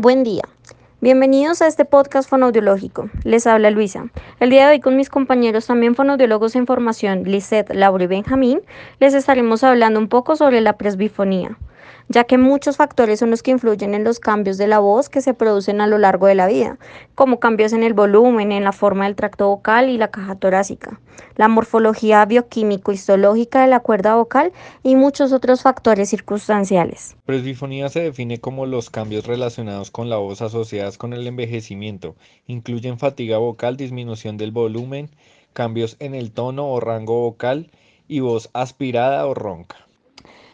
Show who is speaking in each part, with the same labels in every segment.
Speaker 1: Buen día. Bienvenidos a este podcast fonoaudiológico. Les habla Luisa. El día de hoy con mis compañeros también fonoaudiólogos en formación, Lisette, Laura y Benjamín, les estaremos hablando un poco sobre la presbifonía, ya que muchos factores son los que influyen en los cambios de la voz que se producen a lo largo de la vida, como cambios en el volumen, en la forma del tracto vocal y la caja torácica, la morfología bioquímico-histológica de la cuerda vocal y muchos otros factores circunstanciales.
Speaker 2: Presbifonía se define como los cambios relacionados con la voz asociadas con el envejecimiento. Incluyen fatiga vocal, disminución del volumen, cambios en el tono o rango vocal y voz aspirada o ronca.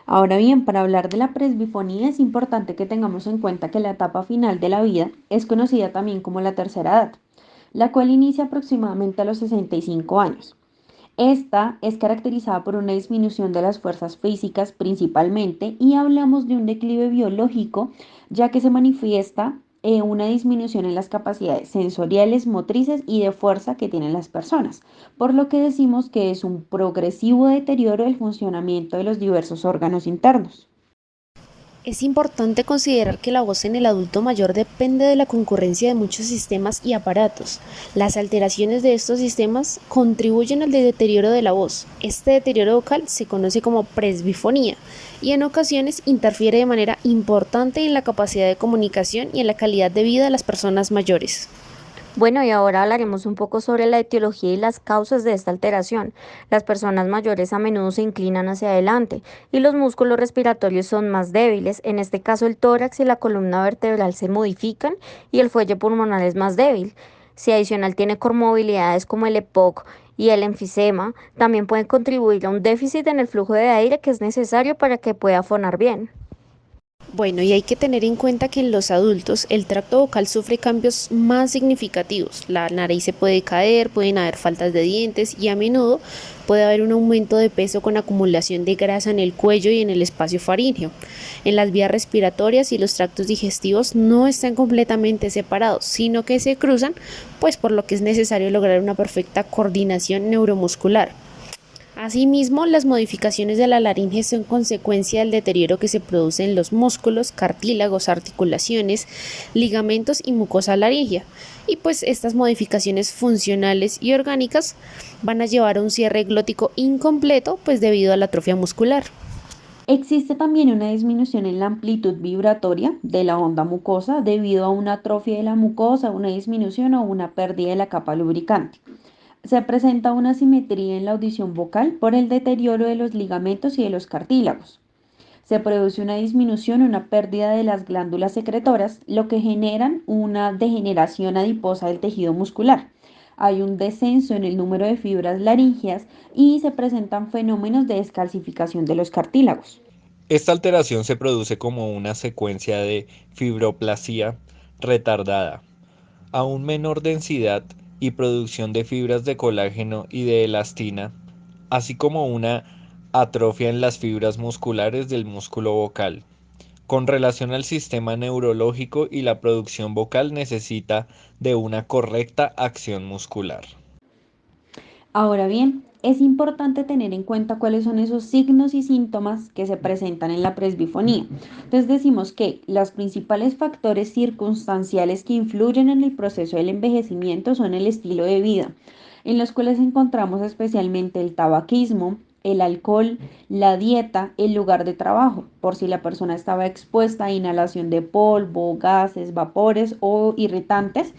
Speaker 3: Ahora bien, para hablar de la presbifonía es importante que tengamos en cuenta que la etapa final de la vida es conocida también como la tercera edad, la cual inicia aproximadamente a los 65 años. Esta es caracterizada por una disminución de las fuerzas físicas principalmente y hablamos de un declive biológico ya que se manifiesta una disminución en las capacidades sensoriales, motrices y de fuerza que tienen las personas, por lo que decimos que es un progresivo deterioro del funcionamiento de los diversos órganos internos.
Speaker 4: Es importante considerar que la voz en el adulto mayor depende de la concurrencia de muchos sistemas y aparatos. Las alteraciones de estos sistemas contribuyen al deterioro de la voz. Este deterioro vocal se conoce como presbifonía y en ocasiones interfiere de manera importante en la capacidad de comunicación y en la calidad de vida de las personas mayores.
Speaker 1: Bueno, y ahora hablaremos un poco sobre la etiología y las causas de esta alteración. Las personas mayores a menudo se inclinan hacia adelante y los músculos respiratorios son más débiles. En este caso, el tórax y la columna vertebral se modifican y el fuelle pulmonar es más débil. Si adicional tiene comorbilidades como el EPOC y el enfisema, también pueden contribuir a un déficit en el flujo de aire que es necesario para que pueda fonar bien.
Speaker 4: Bueno, y hay que tener en cuenta que en los adultos el tracto vocal sufre cambios más significativos. La nariz se puede caer, pueden haber faltas de dientes y a menudo puede haber un aumento de peso con acumulación de grasa en el cuello y en el espacio faríngeo. En las vías respiratorias y los tractos digestivos no están completamente separados, sino que se cruzan, pues por lo que es necesario lograr una perfecta coordinación neuromuscular. Asimismo, las modificaciones de la laringe son consecuencia del deterioro que se produce en los músculos, cartílagos, articulaciones, ligamentos y mucosa laringea. Y pues estas modificaciones funcionales y orgánicas van a llevar a un cierre glótico incompleto, pues debido a la atrofia muscular.
Speaker 3: Existe también una disminución en la amplitud vibratoria de la onda mucosa debido a una atrofia de la mucosa, una disminución o una pérdida de la capa lubricante. Se presenta una asimetría en la audición vocal por el deterioro de los ligamentos y de los cartílagos. Se produce una disminución, una pérdida de las glándulas secretoras, lo que generan una degeneración adiposa del tejido muscular. Hay un descenso en el número de fibras laríngeas y se presentan fenómenos de descalcificación de los cartílagos.
Speaker 2: Esta alteración se produce como una secuencia de fibroplasia retardada, aún menor densidad y producción de fibras de colágeno y de elastina, así como una atrofia en las fibras musculares del músculo vocal. Con relación al sistema neurológico y la producción vocal necesita de una correcta acción muscular.
Speaker 3: Ahora bien, es importante tener en cuenta cuáles son esos signos y síntomas que se presentan en la presbifonía. Entonces decimos que los principales factores circunstanciales que influyen en el proceso del envejecimiento son el estilo de vida, en los cuales encontramos especialmente el tabaquismo, el alcohol, la dieta, el lugar de trabajo, por si la persona estaba expuesta a inhalación de polvo, gases, vapores o irritantes,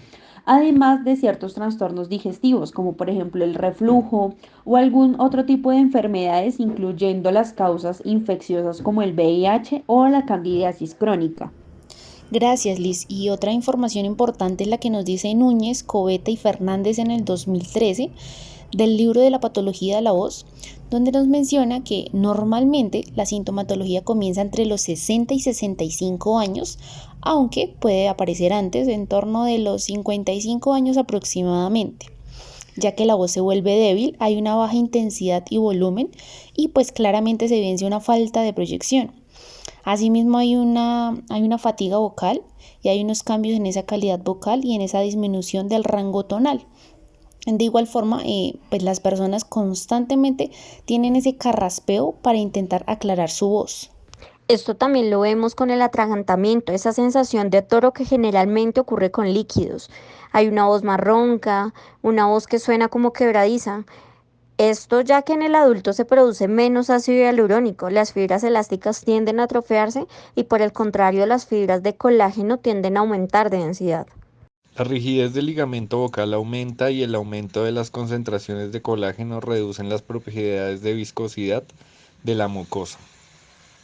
Speaker 3: además de ciertos trastornos digestivos, como por ejemplo el reflujo o algún otro tipo de enfermedades, incluyendo las causas infecciosas como el VIH o la candidiasis crónica.
Speaker 4: Gracias, Liz. Y otra información importante es la que nos dice Núñez, Coveta y Fernández en el 2013 del libro de la patología de la voz, donde nos menciona que normalmente la sintomatología comienza entre los 60 y 65 años, aunque puede aparecer antes, en torno de los 55 años aproximadamente. Ya que la voz se vuelve débil, hay una baja intensidad y volumen y pues claramente se evidencia una falta de proyección. Asimismo hay una fatiga vocal y hay unos cambios en esa calidad vocal y en esa disminución del rango tonal. De igual forma, pues las personas constantemente tienen ese carraspeo para intentar aclarar su voz.
Speaker 1: Esto también lo vemos con el atragantamiento, esa sensación de toro que generalmente ocurre con líquidos. Hay una voz más ronca, una voz que suena como quebradiza. Esto ya que en el adulto se produce menos ácido hialurónico, las fibras elásticas tienden a atrofiarse y por el contrario las fibras de colágeno tienden a aumentar de densidad.
Speaker 2: La rigidez del ligamento vocal aumenta y el aumento de las concentraciones de colágeno reducen las propiedades de viscosidad de la mucosa.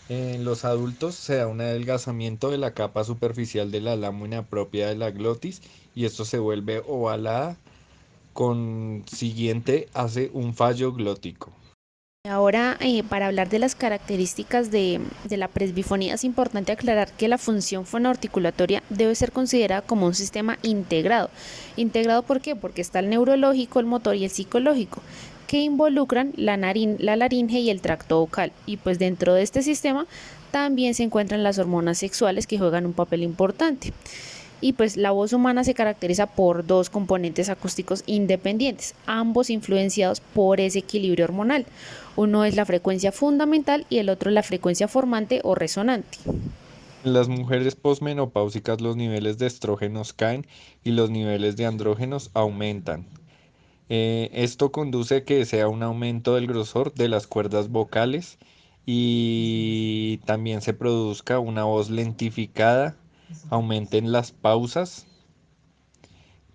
Speaker 2: En los adultos se da un adelgazamiento de la capa superficial de la lámina propia de la glotis y esto se vuelve ovalada, consiguiente hace un fallo glótico.
Speaker 4: Ahora, para hablar de las características de la presbifonía, es importante aclarar que la función fonoarticulatoria debe ser considerada como un sistema integrado. ¿Integrado por qué? Porque está el neurológico, el motor y el psicológico, que involucran la laringe y el tracto vocal. Y pues dentro de este sistema también se encuentran las hormonas sexuales que juegan un papel importante. Y pues la voz humana se caracteriza por dos componentes acústicos independientes, ambos influenciados por ese equilibrio hormonal. Uno es la frecuencia fundamental y el otro la frecuencia formante o resonante.
Speaker 2: En las mujeres posmenopáusicas los niveles de estrógenos caen y los niveles de andrógenos aumentan. Esto conduce a que sea un aumento del grosor de las cuerdas vocales y también se produzca una voz lentificada, aumenten las pausas.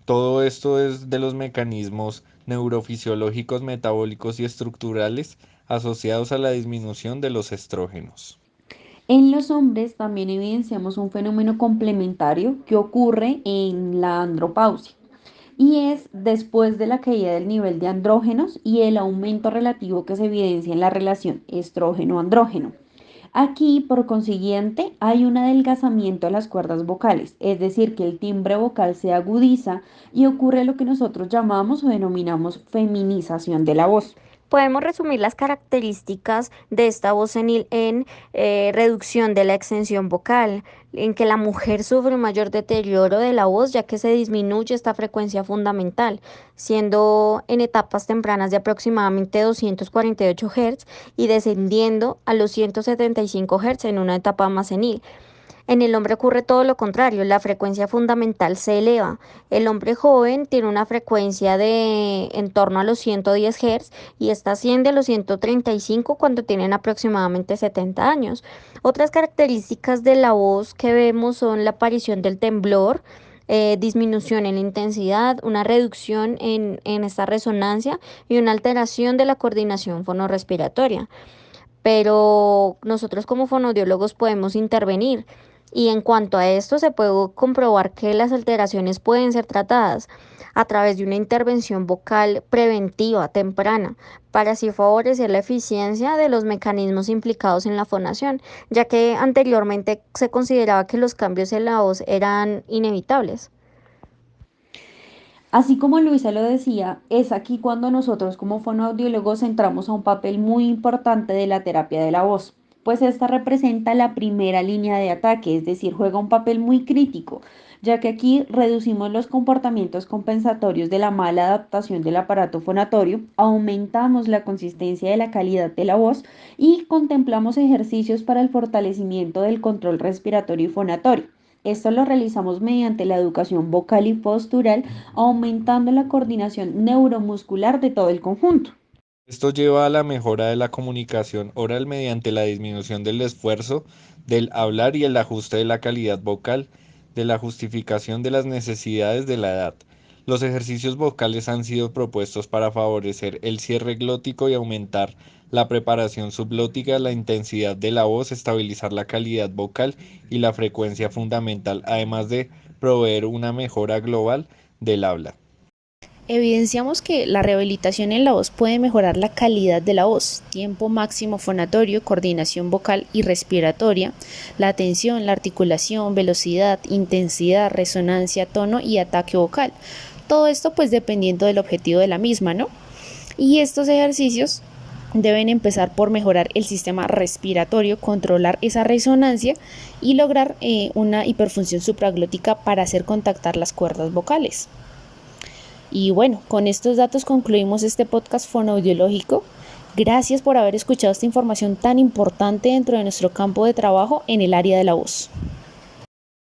Speaker 2: Todo esto es de los mecanismos neurofisiológicos, metabólicos y estructurales asociados a la disminución de los estrógenos.
Speaker 3: En los hombres también evidenciamos un fenómeno complementario que ocurre en la andropausia y es después de la caída del nivel de andrógenos y el aumento relativo que se evidencia en la relación estrógeno-andrógeno. Aquí, por consiguiente, hay un adelgazamiento de las cuerdas vocales, es decir, que el timbre vocal se agudiza y ocurre lo que nosotros llamamos o denominamos feminización de la voz.
Speaker 1: Podemos resumir las características de esta voz senil en reducción de la extensión vocal, en que la mujer sufre un mayor deterioro de la voz ya que se disminuye esta frecuencia fundamental, siendo en etapas tempranas de aproximadamente 248 Hz y descendiendo a los 175 Hz en una etapa más senil. En el hombre ocurre todo lo contrario, la frecuencia fundamental se eleva. El hombre joven tiene una frecuencia de en torno a los 110 Hz y esta asciende a los 135 cuando tienen aproximadamente 70 años. Otras características de la voz que vemos son la aparición del temblor, disminución en la intensidad, una reducción en esta resonancia y una alteración de la coordinación fonorrespiratoria. Pero nosotros como fonoaudiólogos podemos intervenir. Y en cuanto a esto, se puede comprobar que las alteraciones pueden ser tratadas a través de una intervención vocal preventiva temprana para así favorecer la eficiencia de los mecanismos implicados en la fonación, ya que anteriormente se consideraba que los cambios en la voz eran inevitables.
Speaker 3: Así como Luisa lo decía, es aquí cuando nosotros como fonoaudiólogos entramos a un papel muy importante de la terapia de la voz, pues esta representa la primera línea de ataque, es decir, juega un papel muy crítico, ya que aquí reducimos los comportamientos compensatorios de la mala adaptación del aparato fonatorio, aumentamos la consistencia de la calidad de la voz y contemplamos ejercicios para el fortalecimiento del control respiratorio y fonatorio. Esto lo realizamos mediante la educación vocal y postural, aumentando la coordinación neuromuscular de todo el conjunto.
Speaker 2: Esto lleva a la mejora de la comunicación oral mediante la disminución del esfuerzo del hablar y el ajuste de la calidad vocal, de la justificación de las necesidades de la edad. Los ejercicios vocales han sido propuestos para favorecer el cierre glótico y aumentar la preparación subglótica, la intensidad de la voz, estabilizar la calidad vocal y la frecuencia fundamental, además de proveer una mejora global del habla.
Speaker 4: Evidenciamos que la rehabilitación en la voz puede mejorar la calidad de la voz, tiempo máximo fonatorio, coordinación vocal y respiratoria, la atención, la articulación, velocidad, intensidad, resonancia, tono y ataque vocal. Todo esto pues dependiendo del objetivo de la misma, ¿no? Y estos ejercicios deben empezar por mejorar el sistema respiratorio, controlar esa resonancia y lograr una hiperfunción supraglótica para hacer contactar las cuerdas vocales. Y bueno, con estos datos concluimos este podcast fonoaudiológico. Gracias por haber escuchado esta información tan importante dentro de nuestro campo de trabajo en el área de la voz.